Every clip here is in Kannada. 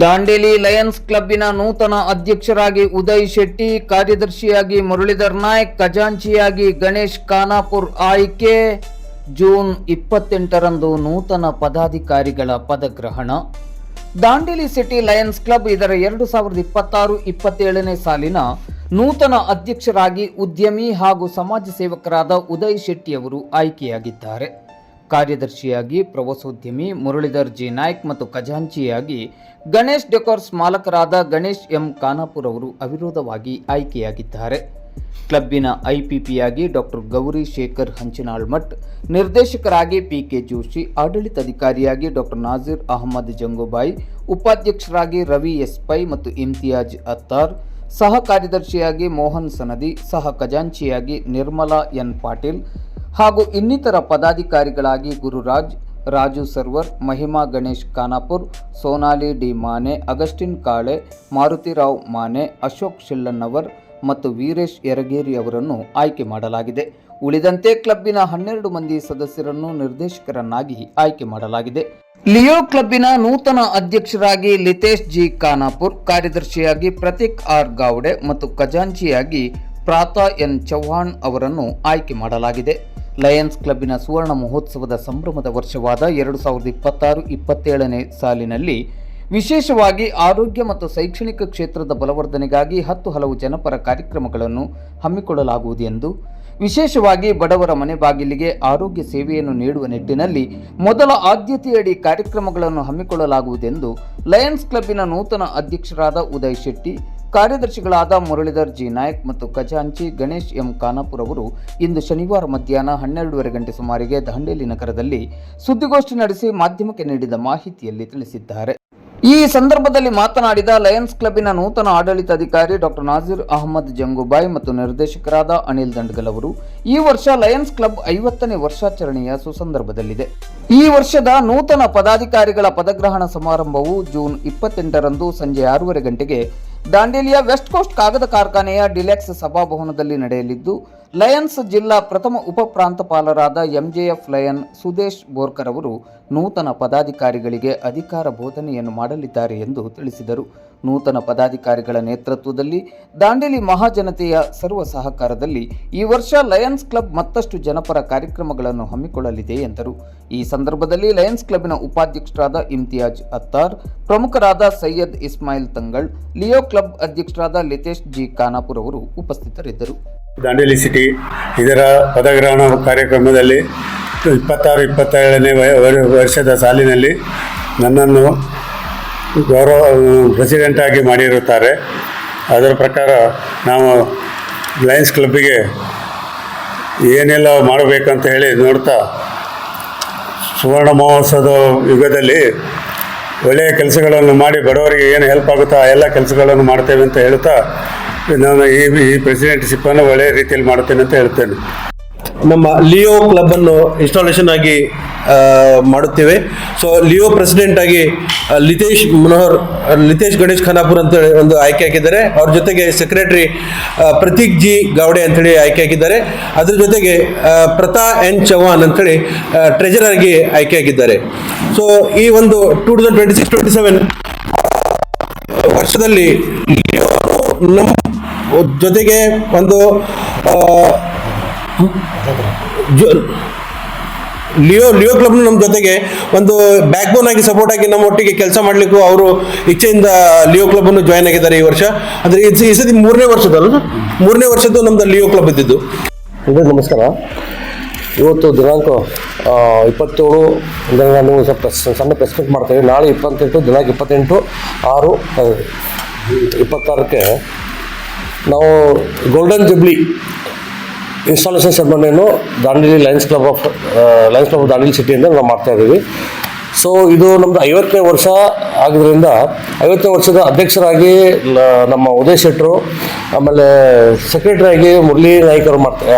ದಾಂಡೇಲಿ ಲಯನ್ಸ್ ಕ್ಲಬ್ಬಿನ ನೂತನ ಅಧ್ಯಕ್ಷರಾಗಿ ಉದಯ್ ಶೆಟ್ಟಿ, ಕಾರ್ಯದರ್ಶಿಯಾಗಿ ಮುರಳೀಧರ್ ನಾಯ್ಕ್, ಖಜಾಂಚಿಯಾಗಿ ಗಣೇಶ್ ಖಾನಾಪುರ್ ಆಯ್ಕೆ. ಜೂನ್ 28ರಂದು ನೂತನ ಪದಾಧಿಕಾರಿಗಳ ಪದಗ್ರಹಣ. ದಾಂಡೇಲಿ ಸಿಟಿ ಲಯನ್ಸ್ ಕ್ಲಬ್ ಇದರ 2026-27ನೇ ಸಾಲಿನ ನೂತನ ಅಧ್ಯಕ್ಷರಾಗಿ ಉದ್ಯಮಿ ಹಾಗೂ ಸಮಾಜ ಸೇವಕರಾದ ಉದಯ್ ಶೆಟ್ಟಿ ಅವರು ಆಯ್ಕೆಯಾಗಿದ್ದಾರೆ. ಕಾರ್ಯದರ್ಶಿಯಾಗಿ ಪ್ರವಾಸೋದ್ಯಮಿ ಮುರಳೀಧರ್ ಜಿ ನಾಯ್ಕ್ ಮತ್ತು ಖಜಾಂಚಿಯಾಗಿ ಗಣೇಶ್ ಡೆಕೋರ್ಸ್ ಮಾಲಕರಾದ ಗಣೇಶ್ ಎಂ ಖಾನಾಪುರ್ ಅವರು ಅವಿರೋಧವಾಗಿ ಆಯ್ಕೆಯಾಗಿದ್ದಾರೆ. ಕ್ಲಬ್ಬಿನ ಐಪಿಪಿಯಾಗಿ ಡಾಕ್ಟರ್ ಗೌರಿ ಶೇಖರ್ ಹಂಚಿನಾಳ್ಮಠ್, ನಿರ್ದೇಶಕರಾಗಿ ಪಿಕೆ ಜೋಶಿ, ಆಡಳಿತಾಧಿಕಾರಿಯಾಗಿ ಡಾಕ್ಟರ್ ನಾಜೀರ್ ಅಹಮದ್ ಜಂಗುಬಾಯಿ, ಉಪಾಧ್ಯಕ್ಷರಾಗಿ ರವಿ ಎಸ್ ಪೈ ಮತ್ತು ಇಮ್ತಿಯಾಜ್ ಅತ್ತಾರ್, ಸಹ ಕಾರ್ಯದರ್ಶಿಯಾಗಿ ಮೋಹನ್ ಸನದಿ, ಸಹ ಖಜಾಂಚಿಯಾಗಿ ನಿರ್ಮಲಾ ಎನ್ ಪಾಟೀಲ್ ಹಾಗೂ ಇನ್ನಿತರ ಪದಾಧಿಕಾರಿಗಳಾಗಿ ಗುರುರಾಜ್, ರಾಜು ಸರ್ವರ್, ಮಹಿಮಾ ಗಣೇಶ್ ಖಾನಾಪುರ್, ಸೋನಾಲಿ ಡಿ ಮಾನೆ, ಅಗಸ್ಟಿನ್ ಕಾಳೆ, ಮಾರುತಿರಾವ್ ಮಾನೆ, ಅಶೋಕ್ ಶಿಲ್ಲನ್ನವರ್ ಮತ್ತು ವೀರೇಶ್ ಯರಗೇರಿ ಅವರನ್ನು ಆಯ್ಕೆ ಮಾಡಲಾಗಿದೆ. ಉಳಿದಂತೆ ಕ್ಲಬ್ಬಿನ 12 ಮಂದಿ ಸದಸ್ಯರನ್ನು ನಿರ್ದೇಶಕರನ್ನಾಗಿ ಆಯ್ಕೆ ಮಾಡಲಾಗಿದೆ. ಲಿಯೋ ಕ್ಲಬ್ಬಿನ ನೂತನ ಅಧ್ಯಕ್ಷರಾಗಿ ಲಿತೇಶ್ ಜಿ ಖಾನಾಪುರ್, ಕಾರ್ಯದರ್ಶಿಯಾಗಿ ಪ್ರತೀಕ್ ಆರ್ ಗಾವಡೆ ಮತ್ತು ಖಜಾಂಚಿಯಾಗಿ ಪ್ರಾತಾ ಎನ್ ಚೌಹಾಣ್ ಅವರನ್ನು ಆಯ್ಕೆ ಮಾಡಲಾಗಿದೆ. ಲಯನ್ಸ್ ಕ್ಲಬ್ಬಿನ ಸುವರ್ಣ ಮಹೋತ್ಸವದ ಸಂಭ್ರಮದ ವರ್ಷವಾದ 2026-27ನೇ ಸಾಲಿನಲ್ಲಿ ವಿಶೇಷವಾಗಿ ಆರೋಗ್ಯ ಮತ್ತು ಶೈಕ್ಷಣಿಕ ಕ್ಷೇತ್ರದ ಬಲವರ್ಧನೆಗಾಗಿ 10 ಹಲವು ಜನಪರ ಕಾರ್ಯಕ್ರಮಗಳನ್ನು ಹಮ್ಮಿಕೊಳ್ಳಲಾಗುವುದು ಎಂದು, ವಿಶೇಷವಾಗಿ ಬಡವರ ಮನೆ ಬಾಗಿಲಿಗೆ ಆರೋಗ್ಯ ಸೇವೆಯನ್ನು ನೀಡುವ ನಿಟ್ಟಿನಲ್ಲಿ ಮೊದಲ ಆದ್ಯತೆಯಡಿ ಕಾರ್ಯಕ್ರಮಗಳನ್ನು ಹಮ್ಮಿಕೊಳ್ಳಲಾಗುವುದೆಂದು ಲಯನ್ಸ್ ಕ್ಲಬ್ಬಿನ ನೂತನ ಅಧ್ಯಕ್ಷರಾದ ಉದಯ್ ಶೆಟ್ಟಿ, ಕಾರ್ಯದರ್ಶಿಗಳಾದ ಮುರಳೀಧರ್ ಜಿ ನಾಯ್ಕ್ ಮತ್ತು ಖಜಾಂಚಿ ಗಣೇಶ್ ಎಂ ಖಾನಾಪುರ್ ಅವರು ಇಂದು ಶನಿವಾರ ಮಧ್ಯಾಹ್ನ 12:30 ಗಂಟೆ ಸುಮಾರಿಗೆ ದಾಂಡೇಲಿ ನಗರದಲ್ಲಿ ಸುದ್ದಿಗೋಷ್ಠಿ ನಡೆಸಿ ಮಾಧ್ಯಮಕ್ಕೆ ನೀಡಿದ ಮಾಹಿತಿಯಲ್ಲಿ ತಿಳಿಸಿದ್ದಾರೆ. ಈ ಸಂದರ್ಭದಲ್ಲಿ ಮಾತನಾಡಿದ ಲಯನ್ಸ್ ಕ್ಲಬ್ಬಿನ ನೂತನ ಆಡಳಿತಾಧಿಕಾರಿ ಡಾಕ್ಟರ್ ನಾಜೀರ್ ಅಹಮದ್ ಜಂಗುಬಾಯಿ ಮತ್ತು ನಿರ್ದೇಶಕರಾದ ಅನಿಲ್ ದಂಡ್ಗಲ್ ಅವರು, ಈ ವರ್ಷ ಲಯನ್ಸ್ ಕ್ಲಬ್ 50ನೇ ವರ್ಷಾಚರಣೆಯ ಸುಸಂದರ್ಭದಲ್ಲಿದೆ. ಈ ವರ್ಷದ ನೂತನ ಪದಾಧಿಕಾರಿಗಳ ಪದಗ್ರಹಣ ಸಮಾರಂಭವು ಜೂನ್ 28ರಂದು ಸಂಜೆ 6:30 ಗಂಟೆಗೆ ದಾಂಡೇಲಿಯ ವೆಸ್ಟ್ ಕೋಸ್ಟ್ ಕಾಗದ ಕಾರ್ಖಾನೆಯ ಡಿಲೆಕ್ಸ್ ಸಭಾಭವನದಲ್ಲಿ ನಡೆಯಲಿದ್ದು, ಲಯನ್ಸ್ ಜಿಲ್ಲಾ ಪ್ರಥಮ ಉಪ ಪ್ರಾಂತಪಾಲರಾದ ಎಂಜೆಎಫ್ ಲಯನ್ ಸುದೇಶ್ ಬೋರ್ಕರ್ ಅವರು ನೂತನ ಪದಾಧಿಕಾರಿಗಳಿಗೆ ಅಧಿಕಾರ ಬೋಧನೆಯನ್ನು ಮಾಡಲಿದ್ದಾರೆ ಎಂದು ತಿಳಿಸಿದರು. ನೂತನ ಪದಾಧಿಕಾರಿಗಳ ನೇತೃತ್ವದಲ್ಲಿ ದಾಂಡೇಲಿ ಮಹಾಜನತೆಯ ಸರ್ವ ಸಹಕಾರದಲ್ಲಿ ಈ ವರ್ಷ ಲಯನ್ಸ್ ಕ್ಲಬ್ ಮತ್ತಷ್ಟು ಜನಪರ ಕಾರ್ಯಕ್ರಮಗಳನ್ನು ಹಮ್ಮಿಕೊಳ್ಳಲಿದೆ ಎಂದರು. ಈ ಸಂದರ್ಭದಲ್ಲಿ ಲಯನ್ಸ್ ಕ್ಲಬ್ಬಿನ ಉಪಾಧ್ಯಕ್ಷರಾದ ಇಮ್ತಿಯಾಜ್ ಅತ್ತಾರ್, ಪ್ರಮುಖರಾದ ಸೈಯದ್ ಇಸ್ಮಾಯಿಲ್ ತಂಗಳ್, ಲಿಯೋ ಕ್ಲಬ್ ಅಧ್ಯಕ್ಷರಾದ ಲಿತೇಶ್ ಜಿ ಖಾನಾಪುರ್ ಅವರು ಉಪಸ್ಥಿತರಿದ್ದರು. ದಾಂಡೇಲಿ ಸಿಟಿ ಇದರ ಪದಗ್ರಹಣ ಕಾರ್ಯಕ್ರಮದಲ್ಲಿ 26-27ನೇ ವರ್ಷದ ಸಾಲಿನಲ್ಲಿ ನನ್ನನ್ನು ಗೌರವ ಪ್ರೆಸಿಡೆಂಟ್ ಆಗಿ ಮಾಡಿರುತ್ತಾರೆ. ಅದರ ಪ್ರಕಾರ ನಾವು ಲಯನ್ಸ್ ಕ್ಲಬ್ಬಿಗೆ ಏನೆಲ್ಲ ಮಾಡಬೇಕಂತ ಹೇಳಿ ನೋಡ್ತಾ, ಸುವರ್ಣ ಮಹೋತ್ಸವದ ಯುಗದಲ್ಲಿ ಒಳ್ಳೆಯ ಕೆಲಸಗಳನ್ನು ಮಾಡಿ ಬಡವರಿಗೆ ಏನು ಹೆಲ್ಪ್ ಆಗುತ್ತೋ ಆ ಎಲ್ಲ ಕೆಲಸಗಳನ್ನು ಮಾಡ್ತೇವೆ ಅಂತ ಹೇಳ್ತಾ ನಾನು ಈ ಪ್ರೆಸಿಡೆಂಟ್ಶಿಪ್ಪನ್ನು ಒಳ್ಳೆಯ ರೀತಿಯಲ್ಲಿ ಮಾಡುತ್ತೇನೆ ಅಂತ ಹೇಳ್ತೇನೆ. ನಮ್ಮ ಲಿಯೋ ಕ್ಲಬ್ಬನ್ನು ಇನ್ಸ್ಟಾಲೇಷನ್ ಆಗಿ ಮಾಡುತ್ತೇವೆ. ಸೊ ಲಿಯೋ ಪ್ರೆಸಿಡೆಂಟ್ ಆಗಿ ಲಿತೇಶ್ ಗಣೇಶ್ ಖಾನಾಪುರ್ ಅಂತ ಒಂದು ಆಯ್ಕೆ ಹಾಕಿದ್ದಾರೆ. ಅವ್ರ ಜೊತೆಗೆ ಸೆಕ್ರೆಟರಿ ಪ್ರತೀಕ್ ಜಿ ಗಾವಡೆ ಅಂತೇಳಿ ಆಯ್ಕೆ ಹಾಕಿದ್ದಾರೆ. ಅದ್ರ ಜೊತೆಗೆ ಪ್ರತಾ ಎನ್ ಚೌಹಾಣ್ ಅಂತೇಳಿ ಟ್ರೆಜರರ್ ಆಗಿ ಆಯ್ಕೆ ಆಗಿದ್ದಾರೆ. ಸೊ ಈ ಒಂದು 2026-27 ವರ್ಷದಲ್ಲಿ ನಮ್ಮ ಜೊತೆಗೆ ಒಂದು ಲಿಯೋ ಕ್ಲಬ್ನ ನಮ್ಮ ಜೊತೆಗೆ ಒಂದು ಬ್ಯಾಕ್ ಬೋನ್ ಆಗಿ ಸಪೋರ್ಟ್ ಆಗಿ ನಮ್ಮ ಒಟ್ಟಿಗೆ ಕೆಲಸ ಮಾಡಲಿಕ್ಕೂ ಅವರು ಇಚ್ಛೆಯಿಂದ ಲಿಯೋ ಕ್ಲಬ್ಬನ್ನು ಜಾಯ್ನ್ ಆಗಿದ್ದಾರೆ. ಈ ವರ್ಷ ಅಂದರೆ ಈ ಸತಿ 3ನೇ ವರ್ಷದಲ್ಲ, 3ನೇ ವರ್ಷದ್ದು ನಮ್ದು ಲಿಯೋ ಕ್ಲಬ್ ಇದ್ದಿದ್ದು. ನಮಸ್ಕಾರ. ಇವತ್ತು ದಿನಾಂಕ 27 ಅಂದರೆ ನಾನು ಸ್ವಲ್ಪ ಸಣ್ಣ ಪ್ರೆಸ್ಮೆಂಟ್ ಮಾಡ್ತೇವೆ. ನಾಳೆ 28, ದಿನಾಂಕ 28/6/26ಕ್ಕೆ ನಾವು ಗೋಲ್ಡನ್ ಜುಬ್ಲಿ ಇನ್ಸ್ಟಾಲೇಷನ್ ಸೆರೆಮನಿಯನ್ನು Dandeli Lions Club of Dandeli ಸಿಟಿಯಿಂದ ನಾವು ಮಾಡ್ತಾಯಿದ್ದೀವಿ. ಸೊ ಇದು ನಮ್ಮದು 50ನೇ ವರ್ಷ ಆಗಿದ್ದರಿಂದ 50ನೇ ವರ್ಷದ ಅಧ್ಯಕ್ಷರಾಗಿ ನಮ್ಮ ಉದಯ್ ಶೆಟ್ಟರು, ಆಮೇಲೆ ಸೆಕ್ರೆಟರಿ ಆಗಿ ಮುರಳಿ ನಾಯ್ಕರು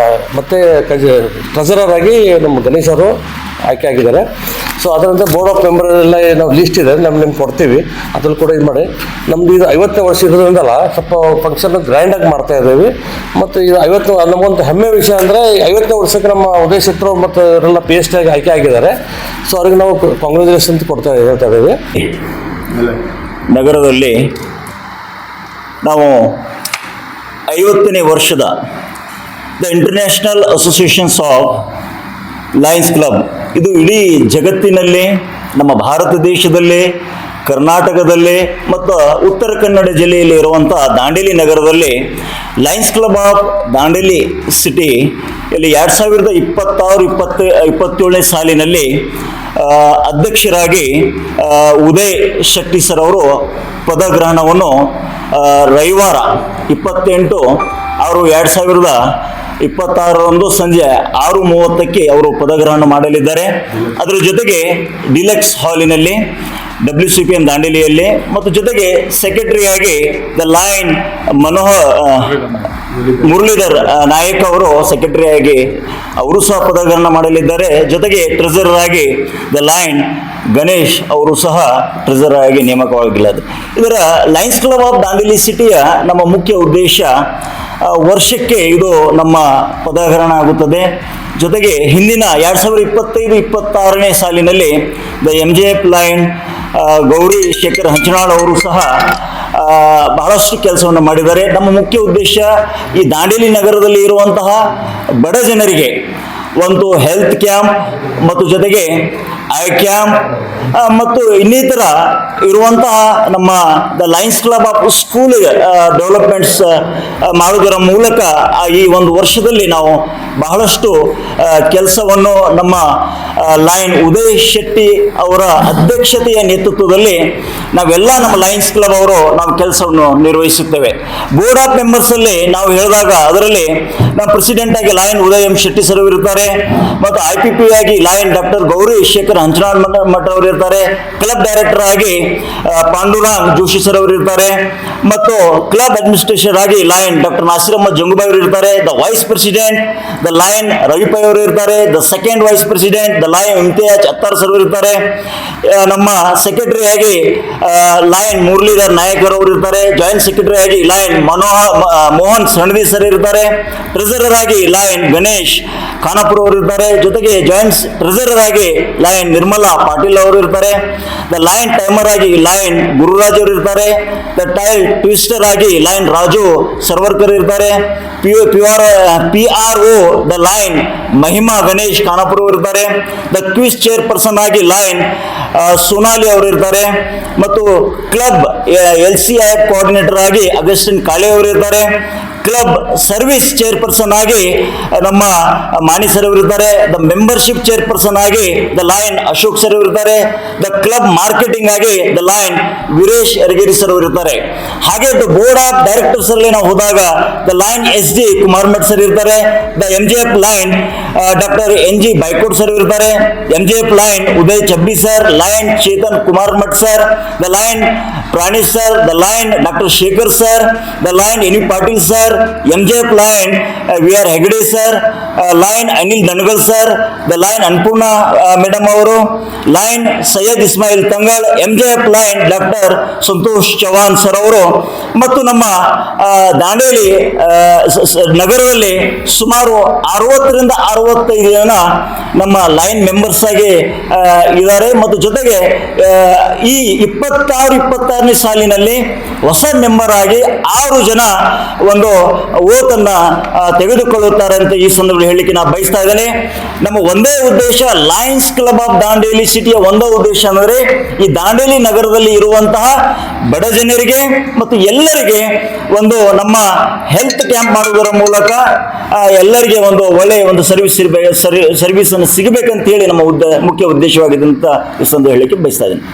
ಮತ್ತು ಟ್ರೆಜರರ್ ಆಗಿ ನಮ್ಮ ಗಣೇಶ್ ಅವರು ಆಯ್ಕೆ ಆಗಿದ್ದಾರೆ. ಸೊ ಅದರಂತೆ ಬೋರ್ಡ್ ಆಫ್ ಮೆಂಬರ್ ಎಲ್ಲ ನಾವು ಲಿಸ್ಟ್ ಇದೆ, ನಿಮ್ಗೆ ಕೊಡ್ತೀವಿ, ಅದ್ರಲ್ಲಿ ಕೂಡ ಇದು ಮಾಡಿ. ನಮ್ದು ಇದು 50ನೇ ವರ್ಷ ಇರೋದ್ರಿಂದಲ್ಲ ಸ್ವಲ್ಪ ಫಂಕ್ಷನ್ ಗ್ರ್ಯಾಂಡಾಗಿ ಮಾಡ್ತಾ ಇದ್ದೀವಿ. ಮತ್ತು ಇದು 50 ನಮಗೊಂದು ಹೆಮ್ಮೆ ವಿಷಯ ಅಂದರೆ 50ನೇ ವರ್ಷಕ್ಕೆ ನಮ್ಮ ಉದಯ್ ಶೆಟ್ಟರು ಮತ್ತು ಇವರೆಲ್ಲ PST ಆಗಿ ಆಯ್ಕೆ ಆಗಿದ್ದಾರೆ. ಸೊ ಅವ್ರಿಗೆ ನಾವು ಕಾಂಗ್ರ್ಯಾಚುಲೇಷನ್ ಹೇಳ್ತಾ ಇದ್ದೀವಿ. ನಗರದಲ್ಲಿ ನಾವು 50ನೇ ವರ್ಷದ the international associations of Lions club, ಇದು ಇಡೀ ಜಗತ್ತಿನಲ್ಲಿ, ನಮ್ಮ ಭಾರತ ದೇಶದಲ್ಲಿ, ಕರ್ನಾಟಕದಲ್ಲಿ ಮತ್ತು ಉತ್ತರ ಕನ್ನಡ ಜಿಲ್ಲೆಯಲ್ಲಿ ಇರುವಂಥ ದಾಂಡೇಲಿ ನಗರದಲ್ಲಿ Lions Club of Dandeli city ಇಲ್ಲಿ 2026-27ನೇ ಸಾಲಿನಲ್ಲಿ ಅಧ್ಯಕ್ಷರಾಗಿ ಉದಯ್ ಶೆಟ್ಟಿ ಸರ್ ಅವರು ಪದಗ್ರಹಣವನ್ನು ರವಿವಾರ 28 ಅವರು 2026 ಸಂಜೆ 6:30ಕ್ಕೆ ಅವರು ಪದಗ್ರಹಣ ಮಾಡಲಿದ್ದಾರೆ. ಅದರ ಜೊತೆಗೆ ಡಿಲಕ್ಸ್ ಹಾಲಿನಲ್ಲಿ WCPM ದಾಂಡೇಲಿಯಲ್ಲಿ, ಮತ್ತು ಜೊತೆಗೆ ಸೆಕ್ರೆಟರಿಯಾಗಿ ದ ಲಯನ್ ಮುರಳೀಧರ್ ನಾಯಕ್ ಅವರು ಸೆಕ್ರೆಟರಿಯಾಗಿ ಅವರು ಸಹ ಪದಗ್ರಹಣ ಮಾಡಲಿದ್ದಾರೆ. ಜೊತೆಗೆ ಟ್ರೆಸರರ್ ಆಗಿ ದ ಲಯನ್ ಗಣೇಶ್ ಅವರು ಸಹ ಟ್ರೆಸರರ್ ಆಗಿ ನೇಮಕವಾಗಿದ್ದಾರೆ. ಇದರ ಲಯನ್ಸ್ ಕ್ಲಬ್ ಆಫ್ ದಾಂಡೇಲಿ ಸಿಟಿಯ ನಮ್ಮ ಮುಖ್ಯ ಉದ್ದೇಶ, ವರ್ಷಕ್ಕೆ ಇದು ನಮ್ಮ ಪದಗ್ರಹಣ ಆಗುತ್ತದೆ. ಜೊತೆಗೆ ಹಿಂದಿನ 2025-26ನೇ ಸಾಲಿನಲ್ಲಿ the MJF lion Gauri Shekhar Hanchanal ಅವರು ಸಹ ಬಹಳಷ್ಟು ಕೆಲಸವನ್ನು ಮಾಡಿದ್ದಾರೆ. ನಮ್ಮ ಮುಖ್ಯ ಉದ್ದೇಶ ಈ ದಾಂಡೇಲಿ ನಗರದಲ್ಲಿ ಇರುವಂತಹ ಬಡ ಜನರಿಗೆ ಒಂದು ಹೆಲ್ತ್ ಕ್ಯಾಂಪ್ ಮತ್ತು ಜೊತೆಗೆ ಐ ಕ್ಯಾಂಪ್ ಮತ್ತು ಇನ್ನಿತರ ಇರುವಂತಹ ನಮ್ಮ the Lions Club of school developments ಮಾಡುವುದರ ಮೂಲಕ ಈ ಒಂದು ವರ್ಷದಲ್ಲಿ ನಾವು ಬಹಳಷ್ಟು ಕೆಲಸವನ್ನು ನಮ್ಮ ಲಯನ್ ಉದಯ್ ಶೆಟ್ಟಿ ಅವರ ಅಧ್ಯಕ್ಷತೆಯ ನೇತೃತ್ವದಲ್ಲಿ ನಾವೆಲ್ಲ ನಮ್ಮ ಲಯನ್ಸ್ ಕ್ಲಬ್ ಅವರು ನಾವು ಕೆಲಸವನ್ನು ನಿರ್ವಹಿಸುತ್ತೇವೆ. ಬೋರ್ಡ್ ಆಫ್ ಮೆಂಬರ್ಸಲ್ಲಿ ನಾವು ಹೇಳಿದಾಗ ಅದರಲ್ಲಿ ನಮ್ಮ ಪ್ರೆಸಿಡೆಂಟ್ ಆಗಿ lion Uday M Shetty sir ಇರ್ತಾರೆ, ಮತ್ತು IPP ಆಗಿ ಲಯನ್ ಡಾಕ್ಟರ್ ಗೌರಿ ಶೇಖರ್ ಹಂಚನಾಳ್ ಮಠ್ ಅವರು ಇರ್ತಾರೆ, ಕ್ಲಬ್ ಡೈರೆಕ್ಟರ್ ಆಗಿ ಪಾಂಡುರಂಗ್ ಜೋಶಿ ಸರ್ ಅವರು ಇರ್ತಾರೆ, ಮತ್ತು ಕ್ಲಬ್ ಅಡ್ಮಿನಿಸ್ಟ್ರೇಷನ್ ಆಗಿ ಲಯನ್ ಡಾಕ್ಟರ್ ನಾಸಿರ್ ಅಹಮದ್ ಜಂಗುಬಾಯಿ ಅವರು ಇರ್ತಾರೆ, the vice president the lion Ravi Pai ಅವರು ಇರ್ತಾರೆ, the second vice president the lion Imtiyaz Attar sir ಅವರು ಇರ್ತಾರೆ, ನಮ್ಮ ಸೆಕ್ರೆಟರಿ ಆಗಿ ಲಯನ್ ಮುರಳೀಧರ್ ನಾಯಕರ್ ಅವರು ಇರ್ತಾರೆ, ಜಾಯಿಂಟ್ ಸೆಕ್ರೆಟರಿ ಆಗಿ ಲಯನ್ ಮೋಹನ್ ಸಣದಿ ಸರ್ ಇರ್ತಾರೆ, ಟ್ರೆಸರರ್ ಆಗಿ ಲಯನ್ ಗಣೇಶ್ ಖಾನಾಪುರ ಅವರು ಇರ್ತಾರೆ, ಜೊತೆಗೆ ಜಾಯಿಂಟ್ ಟ್ರೆಸರರ್ ಆಗಿ ಲಯನ್ ನಿರ್ಮಲಾ ಪಾಟೀಲ್ ಅವರು ಇರ್ತಾರೆ, ದ ಲಯನ್ ಟೈಮರ್ ಆಗಿ ಲಯನ್ ಗುರುರಾಜ್ ಅವರು ಇರ್ತಾರೆ, ದ ಟೈಲ್ ಟ್ವಿಸ್ಟರ್ ಆಗಿ ಲಯನ್ ರಾಜು ಸರ್ವರ್ಕರ್ ಇರ್ತಾರೆ, PRO the lion Mahima Ganesh Khanapur ಅವರು ಇರ್ತಾರೆ, ದ ಕ್ವಿಸ್ ಚೇರ್ ಪರ್ಸನ್ ಆಗಿ ಲಯನ್ ಸೋನಾಲಿ ಅವರು ಇರ್ತಾರೆ, ಮತ್ತು ಕ್ಲಬ್ LCI ಕೋಆರ್ಡಿನೇಟರ್ ಆಗಿ ಅಗಸ್ಟಿನ್ ಕಾಳೆ ಅವರು ಇರ್ತಾರೆ, ಕ್ಲಬ್ ಸರ್ವಿಸ್ ಚೇರ್ಪರ್ಸನ್ ಆಗಿ ನಮ್ಮ ಮಾನಿ ಸರ್ ಅವರು ಇರ್ತಾರೆ, ದ ಮೆಂಬರ್ಶಿಪ್ ಚೇರ್ಪರ್ಸನ್ ಆಗಿ ದ ಲಯನ್ ಅಶೋಕ್ ಸರ್ ಅವರು ಇರ್ತಾರೆ, ದ ಕ್ಲಬ್ ಮಾರ್ಕೆಟಿಂಗ್ ಆಗಿ ದ ಲಯನ್ ವೀರೇಶ್ ಯರಗೇರಿ ಸರ್ ಅವರು ಇರ್ತಾರೆ. ಹಾಗೆ ದ ಬೋರ್ಡ್ ಆಫ್ ಡೈರೆಕ್ಟರ್ಸ್ ಅಲ್ಲಿ ನಾವು ಹೋದಾಗ the Lion SD Kumar Math sir ಇರ್ತಾರೆ, the MJF Lion doctor NG Baikot sir ಇರ್ತಾರೆ, MJF Lion Uday Chabbi sir, Lion Chetan Kumar Math sir, the Lion Pranesh sir, the Lion doctor Shekhar sir, the Lion N Patil sir, MJF Lion VR Hegde sir, Lion Anil Danagal sir, the Lion Annapurna madam ಅವರು, Lion Syed Ismail Thangal, MJF Lion doctor Santosh Chauhan sir ಅವರು, ಮತ್ತು ನಮ್ಮ ದಾಂಡೇಲಿ ನಗರದಲ್ಲಿ ಸುಮಾರು 60ರಿಂದ 65 ಜನ ನಮ್ಮ ಲಯನ್ ಮೆಂಬರ್ಸ್ ಆಗಿ ಇದ್ದಾರೆ. ಮತ್ತು ಜೊತೆಗೆ ಈ 26-26ನೇ ಸಾಲಿನಲ್ಲಿ ಹೊಸ ಮೆಂಬರ್ ಆಗಿ 6 ಜನ ಒಂದು ಓತನ್ನ ತೆಗೆದುಕೊಳ್ಳುತ್ತಾರೆ ಅಂತ ಈ ಸಂದರ್ಭದಲ್ಲಿ ಹೇಳಲಿಕ್ಕೆ ನಾನು ಬಯಸ್ತಾ ಇದ್ದೇನೆ. ನಮ್ಮ ಒಂದೇ ಉದ್ದೇಶ, ಲಯನ್ಸ್ ಕ್ಲಬ್ ಆಫ್ ದಾಂಡೇಲಿ ಸಿಟಿಯ ಒಂದೇ ಉದ್ದೇಶ ಅಂದರೆ ಈ ದಾಂಡೇಲಿ ನಗರದಲ್ಲಿ ಇರುವಂತಹ ಬಡ ಜನರಿಗೆ ಮತ್ತು ಎಲ್ಲರಿಗೆ ಒಂದು ನಮ್ಮ ಹೆಲ್ತ್ ಕ್ಯಾಂಪ್ ಮಾಡುವುದರ ಮೂಲಕ ಎಲ್ಲರಿಗೆ ಒಂದು ಒಳ್ಳೆಯ ಒಂದು ಸರ್ವಿಸ್ ಅನ್ನು ಸಿಗಬೇಕಂತ ಹೇಳಿ ನಮ್ಮ ಮುಖ್ಯ ಉದ್ದೇಶವಾಗಿದೆ ಅಂತ ಈ ಸಂದರ್ಭದಲ್ಲಿ ಹೇಳಲಿಕ್ಕೆ ಬಯಸ್ತಾ ಇದ್ದೇನೆ.